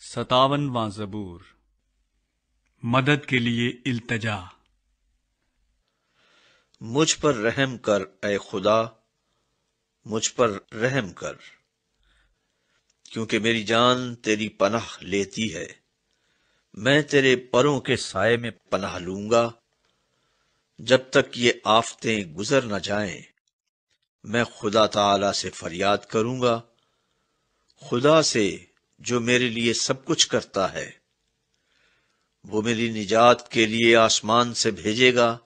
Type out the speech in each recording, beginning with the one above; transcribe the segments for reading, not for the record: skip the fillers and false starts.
57واں زبور۔ مدد کے لیے التجا۔ مجھ پر رحم کر اے خدا، مجھ پر رحم کر، کیونکہ میری جان تیری پناہ لیتی ہے۔ میں تیرے پروں کے سائے میں پناہ لوں گا۔ جب تک یہ آفتیں گزر نہ جائیں، میں خدا تعالی سے فریاد کروں گا، خدا سے جو میرے لیے سب کچھ کرتا ہے۔ وہ میری نجات کے لیے آسمان سے بھیجے گا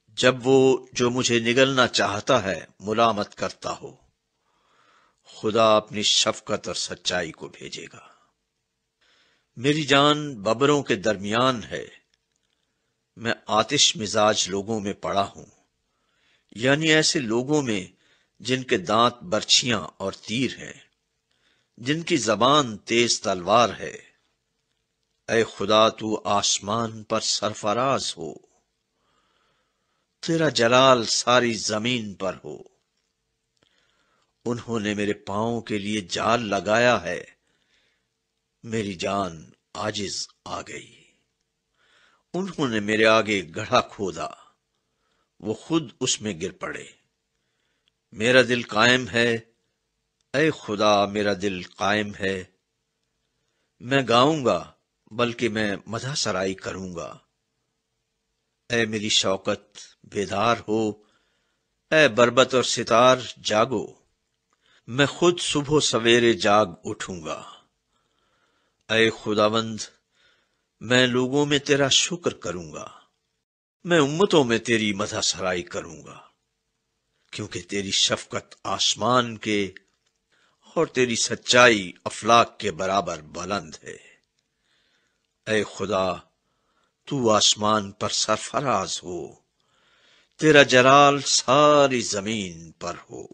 جب وہ جو مجھے نگلنا چاہتا ہے ملامت کرتا ہو۔ خدا اپنی شفقت اور سچائی کو بھیجے گا۔ میری جان ببروں کے درمیان ہے، میں آتش مزاج لوگوں میں پڑا ہوں، یعنی ایسے لوگوں میں جن کے دانت برچھیاں اور تیر ہیں، جن کی زبان تیز تلوار ہے۔ اے خدا، تو آسمان پر سرفراز ہو، تیرا جلال ساری زمین پر ہو۔ انہوں نے میرے پاؤں کے لیے جال لگایا ہے، میری جان عاجز آ گئی۔ انہوں نے میرے آگے گڑھا کھودا، وہ خود اس میں گر پڑے۔ میرا دل قائم ہے، اے خدا میرا دل قائم ہے۔ میں گاؤں گا، بلکہ میں مدح سرائی کروں گا۔ اے میری شوکت بیدار ہو، اے بربط اور ستار جاگو۔ میں خود صبح سویرے جاگ اٹھوں گا۔ اے خداوند، میں لوگوں میں تیرا شکر کروں گا، میں امتوں میں تیری مدح سرائی کروں گا، کیونکہ تیری شفقت آسمان کے اور تیری سچائی افلاک کے برابر بلند ہے۔ اے خدا، تو آسمان پر سرفراز ہو، تیرا جلال ساری زمین پر ہو۔